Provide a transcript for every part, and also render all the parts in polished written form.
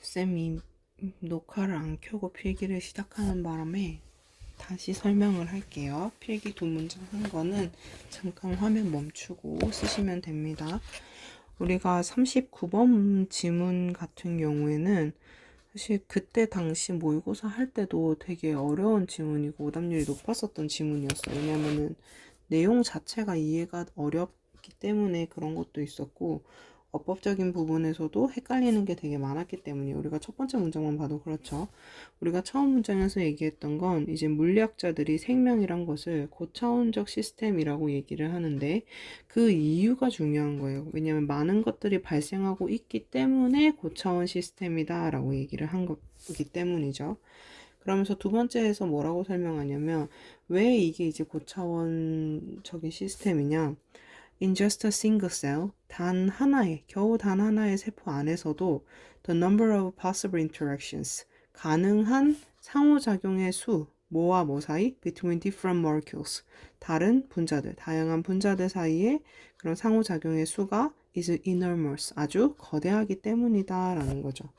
쌤이 녹화를 안 켜고 필기를 시작하는 바람에 다시 설명을 할게요. 필기 두 문장 한 거는 잠깐 화면 멈추고 쓰시면 됩니다. 우리가 39번 지문 같은 경우에는 사실 그때 당시 모의고사 할 때도 되게 어려운 지문이고 오답률이 높았었던 지문이었어요. 왜냐면은 내용 자체가 이해가 어렵기 때문에 그런 것도 있었고 어법적인 부분에서도 헷갈리는 게 되게 많았기 때문에 우리가 첫 번째 문장만 봐도 그렇죠. 우리가 처음 문장에서 얘기했던 건 이제 물리학자들이 생명이란 것을 고차원적 시스템이라고 얘기를 하는데 그 이유가 중요한 거예요. 왜냐하면 많은 것들이 발생하고 있기 때문에 고차원 시스템이다 라고 얘기를 한 거기 때문이죠. 그러면서 두 번째에서 뭐라고 설명하냐면 왜 이게 이제 고차원적인 시스템이냐. In just a single cell, 겨우 단 하나의 세포 안에서도 the number of possible interactions, 가능한 상호작용의 수, 뭐와 뭐 사이? Between different molecules, 다른 분자들, 다양한 분자들 사이에 그런 상호작용의 수가 is enormous, 아주 거대하기 때문이다 라는 거죠.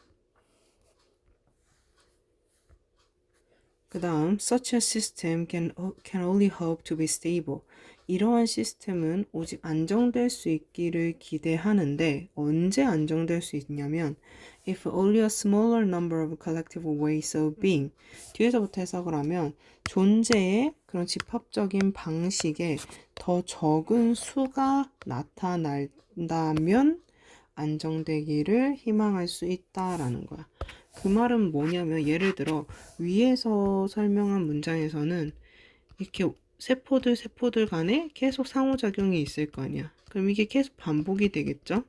그 다음, such a system can only hope to be stable. 이러한 시스템은 오직 안정될 수 있기를 기대하는데 언제 안정될 수 있냐면 if only a smaller number of collective ways of being. 뒤에서부터 해석을 하면 존재의 그런 집합적인 방식에 더 적은 수가 나타난다면 안정되기를 희망할 수 있다라는 거야. 그 말은 뭐냐면 예를 들어 위에서 설명한 문장에서는 이렇게 세포들 간에 계속 상호작용이 있을 거 아니야. 그럼 이게 계속 반복이 되겠죠?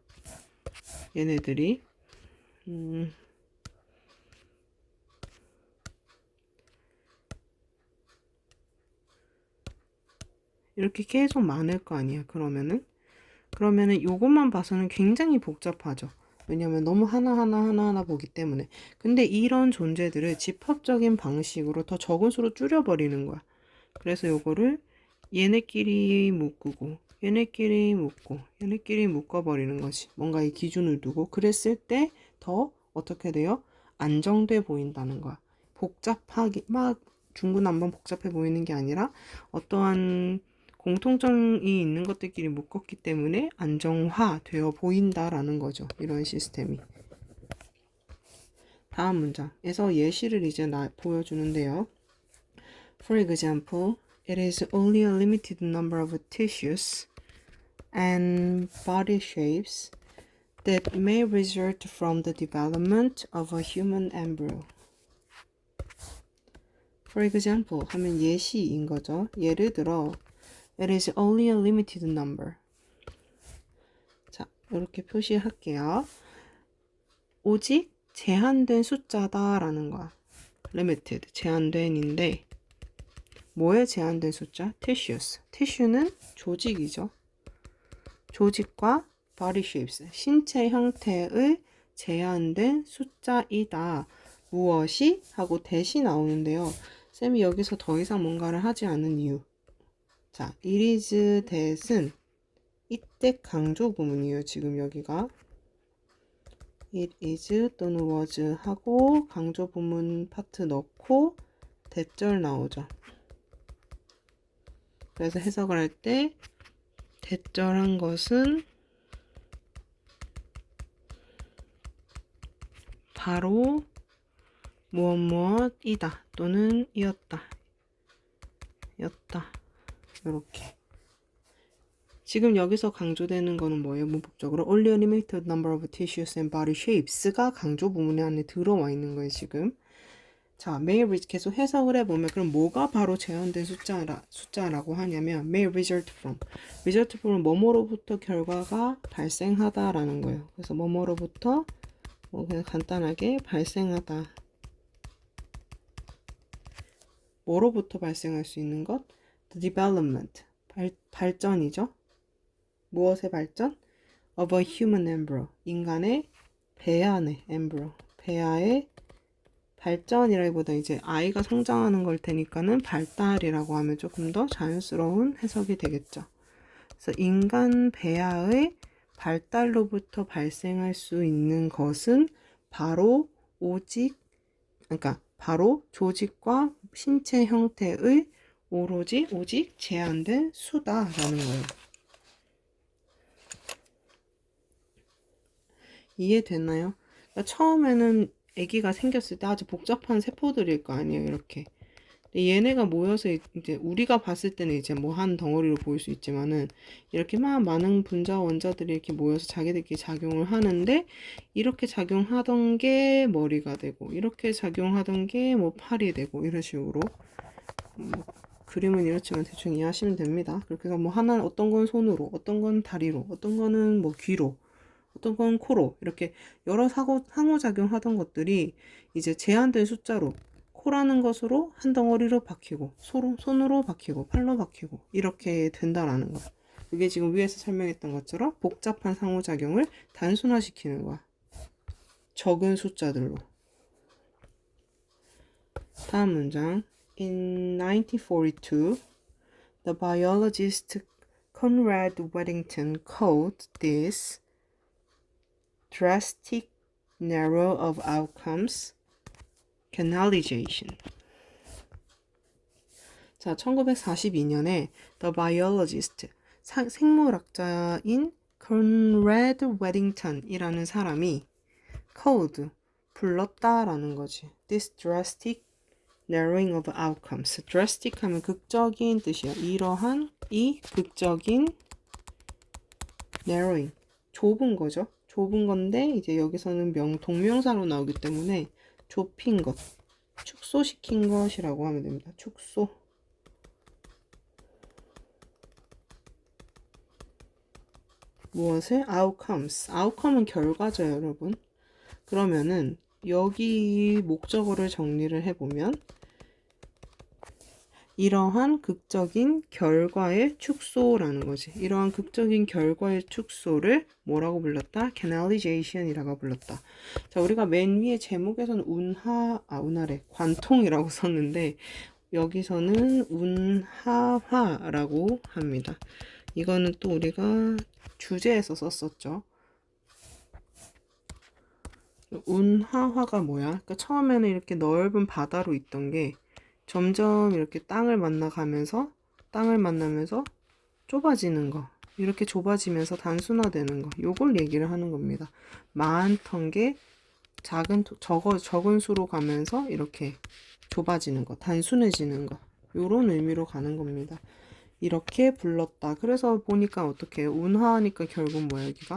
얘네들이 이렇게 계속 많을 거 아니야. 그러면은 요것만 봐서는 굉장히 복잡하죠. 왜냐면 너무 하나하나 보기 때문에. 근데 이런 존재들을 집합적인 방식으로 더 적은 수로 줄여버리는 거야. 그래서 요거를 얘네끼리 묶고 얘네끼리 묶어버리는 거지. 뭔가 이 기준을 두고 그랬을 때 더 어떻게 돼요? 안정돼 보인다는 거야. 복잡하게 막 중구난방 복잡해 보이는 게 아니라 어떠한 공통점이 있는 것들끼리 묶었기 때문에 안정화되어 보인다라는 거죠. 이런 시스템이. 다음 문장에서 예시를 이제 보여주는데요. For example, it is only a limited number of tissues and body shapes that may result from the development of a human embryo. For example 하면 예시인 거죠. 예를 들어 it is only a limited number. 자, 이렇게 표시할게요. 오직 제한된 숫자다 라는 거야. limited, 제한된인데 뭐에 제한된 숫자? tissues. tissue는 조직이죠. 조직과 body shapes, 신체 형태의 제한된 숫자이다. 무엇이? 하고 대시 나오는데요. 쌤이 여기서 더 이상 뭔가를 하지 않은 이유. 자, it is that은 이때 강조 부문이에요. 지금 여기가 it is 또는 was 하고 강조 부문 파트 넣고 대절 나오죠. 그래서 해석을 할 때 대절한 것은 바로 무엇이다 또는 이었다 이렇게. 지금 여기서 강조되는 거는 뭐예요? 문법적으로 only a limited number of tissues and body shapes가 강조 부문 안에 들어와 있는 거예요. 지금. 자, may 계속 해석을 해보면 그럼 뭐가 바로 제한된 숫자라고 하냐면 may result from. result from은 뭐뭐로부터 결과가 발생하다라는 거예요. 그래서 뭐뭐로부터 그냥 간단하게 발생하다. 뭐로부터 발생할 수 있는 것? The development. 발전이죠. 무엇의 발전? Of a human embryo. 인간의 배아의 embryo. 배아의 발전이라기보다 이제 아이가 성장하는 걸 테니까는 발달이라고 하면 조금 더 자연스러운 해석이 되겠죠. 그래서 인간 배아의 발달로부터 발생할 수 있는 것은 바로 오직, 그러니까 바로 조직과 신체 형태의 오직 제한된 수다라는 거예요. 이해되나요? 그러니까 처음에는 아기가 생겼을 때 아주 복잡한 세포들일 거 아니에요, 이렇게. 근데 얘네가 모여서 이제 우리가 봤을 때는 이제 뭐 한 덩어리로 보일 수 있지만은 이렇게 막 많은 분자 원자들이 이렇게 모여서 자기들끼리 작용을 하는데, 이렇게 작용하던 게 머리가 되고 이렇게 작용하던 게 뭐 팔이 되고 이런 식으로, 뭐 그림은 이렇지만 대충 이해하시면 됩니다. 그렇게 해서 뭐 하나, 어떤 건 손으로, 어떤 건 다리로, 어떤 거는 뭐 귀로, 어떤 건 코로, 이렇게 여러 상호작용 하던 것들이 이제 제한된 숫자로 코라는 것으로 한 덩어리로 박히고, 손으로 박히고, 팔로 박히고 이렇게 된다라는 거야. 그게 지금 위에서 설명했던 것처럼 복잡한 상호작용을 단순화시키는 거야. 적은 숫자들로. 다음 문장. In 1942, the biologist Conrad Weddington called this drastic narrow of outcomes canalization. 자, 1942년에 The Biologist, 생물학자인 Conrad Weddington이라는 사람이 called, 불렀다라는 거지. This drastic narrowing of outcomes. drastic 하면 극적인 뜻이야. 이러한 이 극적인 narrowing, 좁은 거죠. 좁은 건데 이제 여기서는 동명사로 나오기 때문에 좁힌 것, 축소시킨 것이라고 하면 됩니다. 축소. 무엇을? outcomes. outcome은 결과죠, 여러분. 그러면은 여기 목적어를 정리를 해보면 이러한 극적인 결과의 축소라는 거지. 이러한 극적인 결과의 축소를 뭐라고 불렀다? canalization이라고 불렀다. 자, 우리가 맨 위에 제목에서는 운하래. 관통이라고 썼는데 여기서는 운하화라고 합니다. 이거는 또 우리가 주제에서 썼었죠. 운하화가 뭐야? 그러니까 처음에는 이렇게 넓은 바다로 있던 게 점점 이렇게 땅을 만나면서 좁아지는 거, 이렇게 좁아지면서 단순화되는 거, 요걸 얘기를 하는 겁니다. 많던 게 적은 수로 가면서 이렇게 좁아지는 거, 단순해지는 거, 요런 의미로 가는 겁니다. 이렇게 불렀다. 그래서 보니까 어떻게 운하하니까 결국 뭐야, 여기가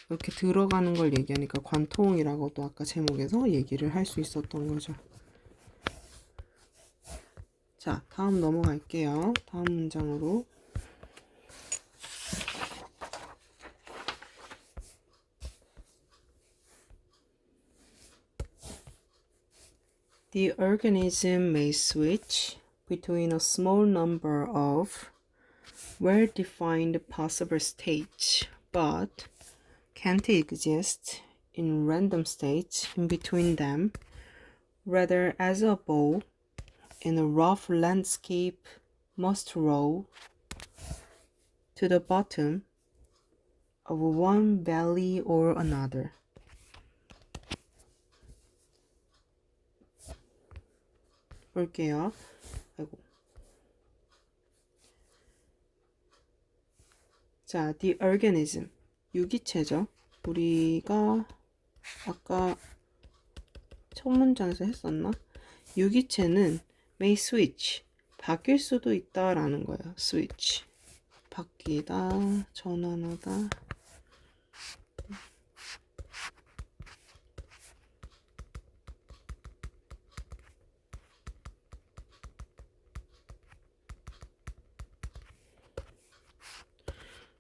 이렇게 들어가는 걸 얘기하니까 관통이라고도 아까 제목에서 얘기를 할 수 있었던 거죠. 자, 다음 넘어갈게요. 다음 문장으로. The organism may switch between a small number of well-defined possible states, but can't exist in random states in between them. Rather, as a ball in a rough landscape must roll to the bottom of one valley or another. 볼게요. 아이고. 자, the organism, 유기체죠. 우리가 아까 첫 문장에서 했었나? 유기체는 may switch, 바뀔 수도 있다라는 거예요. switch, 바뀌다, 전환하다.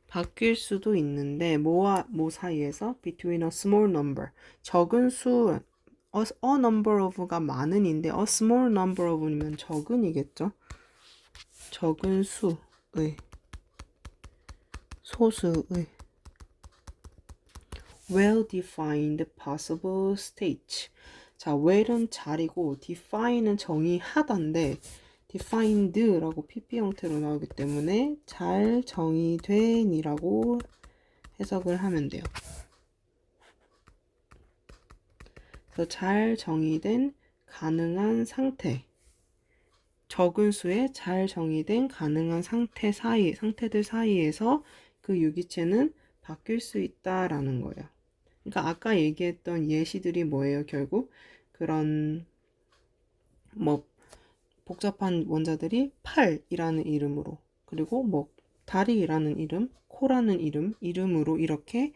바뀔 수도 있는데 뭐와 뭐 사이에서? between a small number, 적은 수, a number of가 많은인데 a small number of면 적은이겠죠. 적은 수의, 소수의 well-defined possible states. 자, well은 잘이고 define은 정의하다인데 defined라고 pp 형태로 나오기 때문에 잘 정의된이라고 해석을 하면 돼요. 그래서 잘 정의된 가능한 상태, 적은 수의 잘 정의된 가능한 상태들 사이에서 그 유기체는 바뀔 수 있다라는 거예요. 그러니까 아까 얘기했던 예시들이 뭐예요? 결국 그런 뭐 복잡한 원자들이 팔이라는 이름으로, 그리고 뭐 다리라는 이름, 코라는 이름으로 이렇게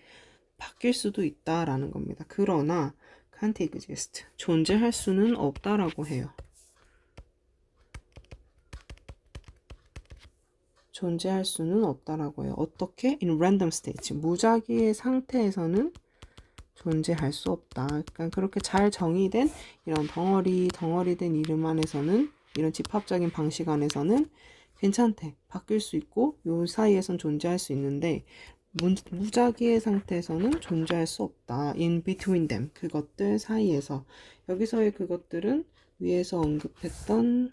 바뀔 수도 있다라는 겁니다. 그러나 can't exist, 존재할 수는 없다라고 해요. 존재할 수는 없다라고 해요. 어떻게? In random states, 무작위의 상태에서는 존재할 수 없다. 그러니까 그렇게 잘 정의된 이런 덩어리된 이름 안에서는, 이런 집합적인 방식 안에서는 괜찮대. 바뀔 수 있고 요 사이에선 존재할 수 있는데 무작위의 상태에서는 존재할 수 없다. In between them, 그것들 사이에서. 여기서의 그것들은 위에서 언급했던,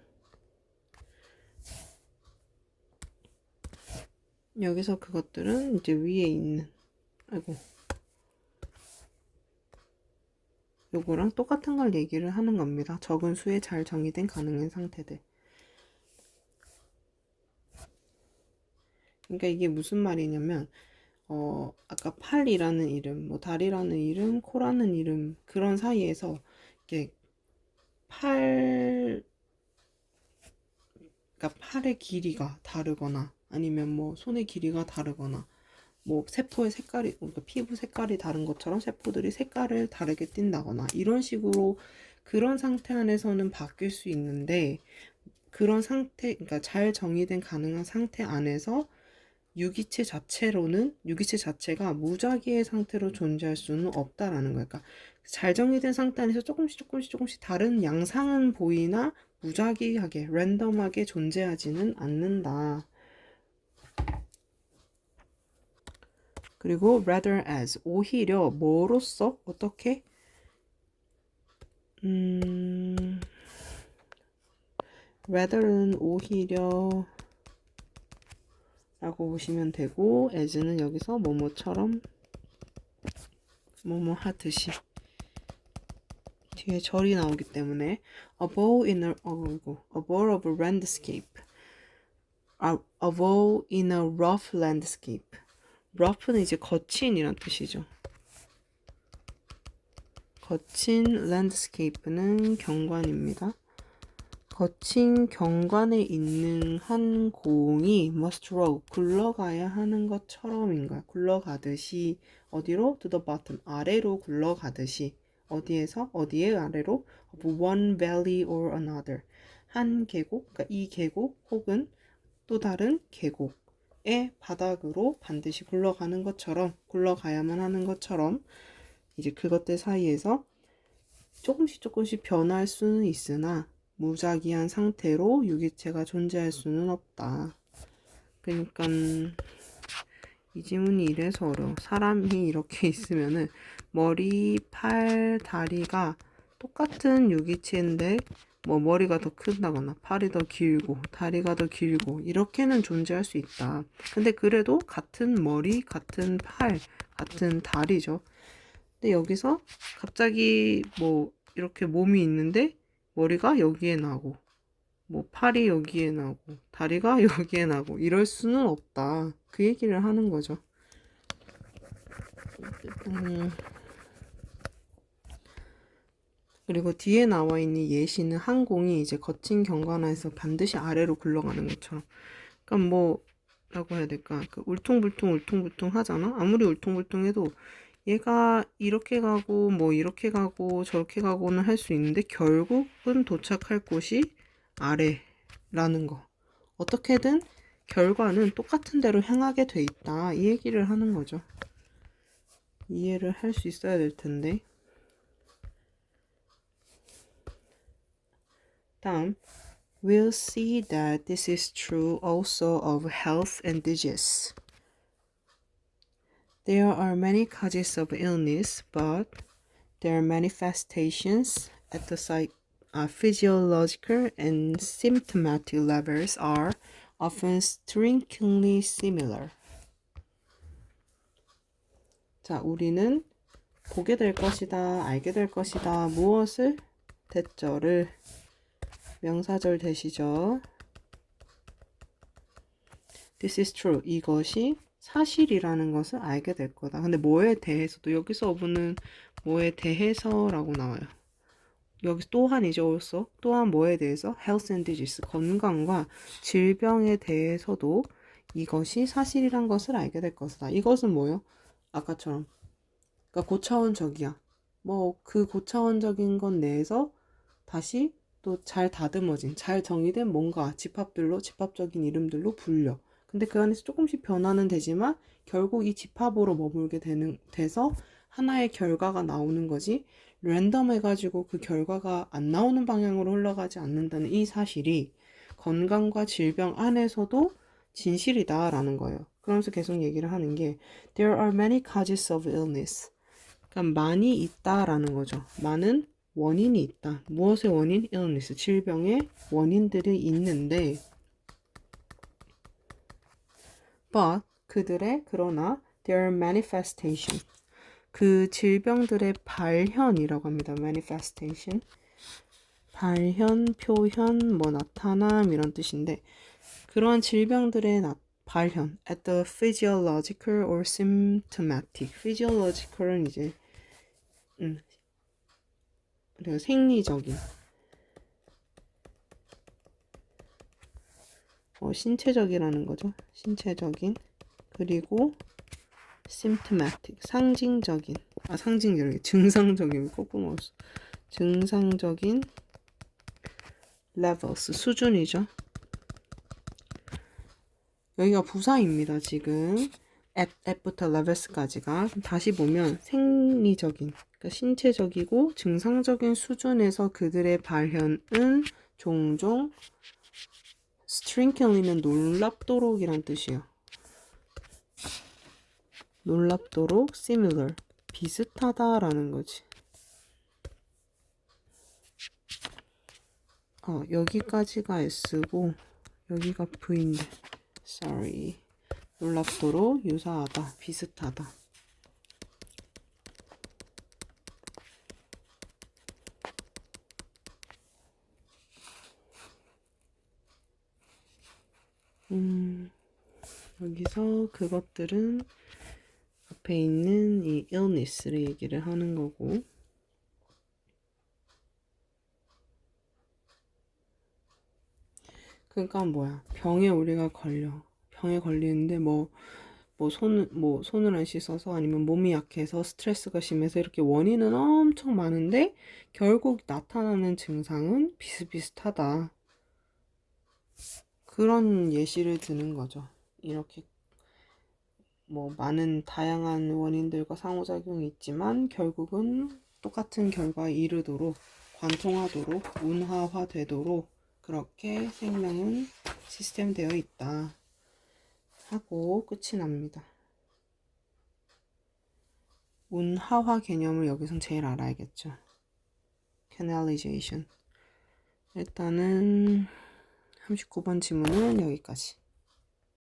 여기서 그것들은 이제 위에 있는, 아이고, 요거랑 똑같은 걸 얘기를 하는 겁니다. 적은 수의 잘 정의된 가능한 상태들. 그러니까 이게 무슨 말이냐면, 아까 팔이라는 이름, 뭐 다리라는 이름, 코라는 이름, 그런 사이에서 이게 그러니까 팔의 길이가 다르거나, 아니면 뭐 손의 길이가 다르거나, 뭐 세포의 색깔이, 그러니까 피부 색깔이 다른 것처럼 세포들이 색깔을 다르게 띈다거나, 이런 식으로 그런 상태 안에서는 바뀔 수 있는데, 그런 상태, 그러니까 잘 정의된 가능한 상태 안에서 유기체 자체가 무작위의 상태로 존재할 수는 없다라는 거예요. 그러니까 잘 정의된 상태 안에서 조금씩 다른 양상은 보이나 무작위하게, 랜덤하게 존재하지는 않는다. 그리고 rather as, 오히려 뭐로써, 어떻게? rather는 오히려 라고 보시면 되고, as는 여기서 뭐뭐처럼, 뭐뭐 하듯이, 뒤에 절이 나오기 때문에 above in a landscape, above in a rough landscape. rough는 이제 거친이란 뜻이죠. 거친 landscape는 경관입니다. 거친 경관에 있는 한 공이 must roll, 굴러가야 하는 것처럼인 거야. 굴러가듯이. 어디로? to the bottom, 아래로 굴러가듯이. 어디에서? 어디에 아래로? of one valley or another, 한 계곡, 그러니까 이 계곡 혹은 또 다른 계곡의 바닥으로 반드시 굴러가는 것처럼, 굴러가야만 하는 것처럼, 이제 그것들 사이에서 조금씩 변할 수는 있으나 무작위한 상태로 유기체가 존재할 수는 없다. 그러니까 이 지문이 이래서 어려워. 사람이 이렇게 있으면은 머리, 팔, 다리가 똑같은 유기체인데 뭐 머리가 더 큰다거나 팔이 더 길고 다리가 더 길고 이렇게는 존재할 수 있다. 근데 그래도 같은 머리, 같은 팔, 같은 다리죠. 근데 여기서 갑자기 뭐 이렇게 몸이 있는데 머리가 여기에 나고, 뭐 팔이 여기에 나고, 다리가 여기에 나고, 이럴 수는 없다. 그 얘기를 하는 거죠. 그리고 뒤에 나와 있는 예시는 항공이 이제 거친 경관에서 반드시 아래로 굴러가는 것처럼. 그러니까 뭐라고 해야 될까? 그 울퉁불퉁 하잖아. 아무리 울퉁불퉁해도 얘가 이렇게 가고 뭐 이렇게 가고 저렇게 가고는 할 수 있는데 결국은 도착할 곳이 아래라는 거. 어떻게든 결과는 똑같은 대로 향하게 돼 있다. 이 얘기를 하는 거죠. 이해를 할 수 있어야 될 텐데. 다음, we'll see that this is true also of health and disease. There are many causes of illness, but their manifestations at the physiological and symptomatic levels are often strikingly similar. 자, 우리는 보게 될 것이다, 알게 될 것이다. 무엇을? 대절을. 명사절 대시죠. This is true. 이것이 사실이라는 것을 알게 될 거다. 근데 뭐에 대해서도 여기서 어부는 뭐에 대해서라고 나와요. 여기 또한이죠. also. 또한 뭐에 대해서? health and disease. 건강과 질병에 대해서도 이것이 사실이란 것을 알게 될 것이다. 이것은 뭐예요? 아까처럼. 그러니까 고차원적이야. 뭐 그 고차원적인 것 내에서 다시 또 잘 다듬어진, 잘 정의된 뭔가 집합적인 이름들로 불려. 근데 그 안에서 조금씩 변화는 되지만 결국 이 집합으로 머물게 돼서 하나의 결과가 나오는 거지 랜덤 해가지고 그 결과가 안 나오는 방향으로 흘러가지 않는다는 이 사실이 건강과 질병 안에서도 진실이다라는 거예요. 그러면서 계속 얘기를 하는 게 There are many causes of illness. 그러니까 많이 있다라는 거죠. 많은 원인이 있다. 무엇의 원인? illness. 질병의 원인들이 있는데 but 그들의 그러나 their manifestation 그 질병들의 발현이라고 합니다. manifestation 발현, 표현, 뭐 나타남 이런 뜻인데 그러한 질병들의 발현 at the physiological or symptomatic physiological은 이제 그리고 생리적인 신체적이라는 거죠. 신체적인 그리고 symptomatic 상징적인 증상적인 거꾸로 먹었어. 증상적인 levels 수준이죠. 여기가 부사입니다. 지금 at부터 levels까지가 다시 보면 생리적인 그러니까 신체적이고 증상적인 수준에서 그들의 발현은 종종 strangely는 놀랍도록이란 뜻이에요. 놀랍도록 similar 비슷하다라는 거지. 여기까지가 S고 여기가 V인데 sorry. 놀랍도록 유사하다, 비슷하다. 여기서 그것들은 앞에 있는 이 illness를 얘기를 하는 거고 그러니까 뭐야 병에 우리가 병에 걸리는데 손을 안 씻어서 아니면 몸이 약해서 스트레스가 심해서 이렇게 원인은 엄청 많은데 결국 나타나는 증상은 비슷비슷하다. 그런 예시를 드는 거죠. 이렇게 많은 다양한 원인들과 상호작용이 있지만 결국은 똑같은 결과에 이르도록 관통하도록 운하화되도록 그렇게 생명은 시스템되어 있다 하고 끝이 납니다. 운하화 개념을 여기선 제일 알아야겠죠. canalization. 일단은 39번 지문은 여기까지.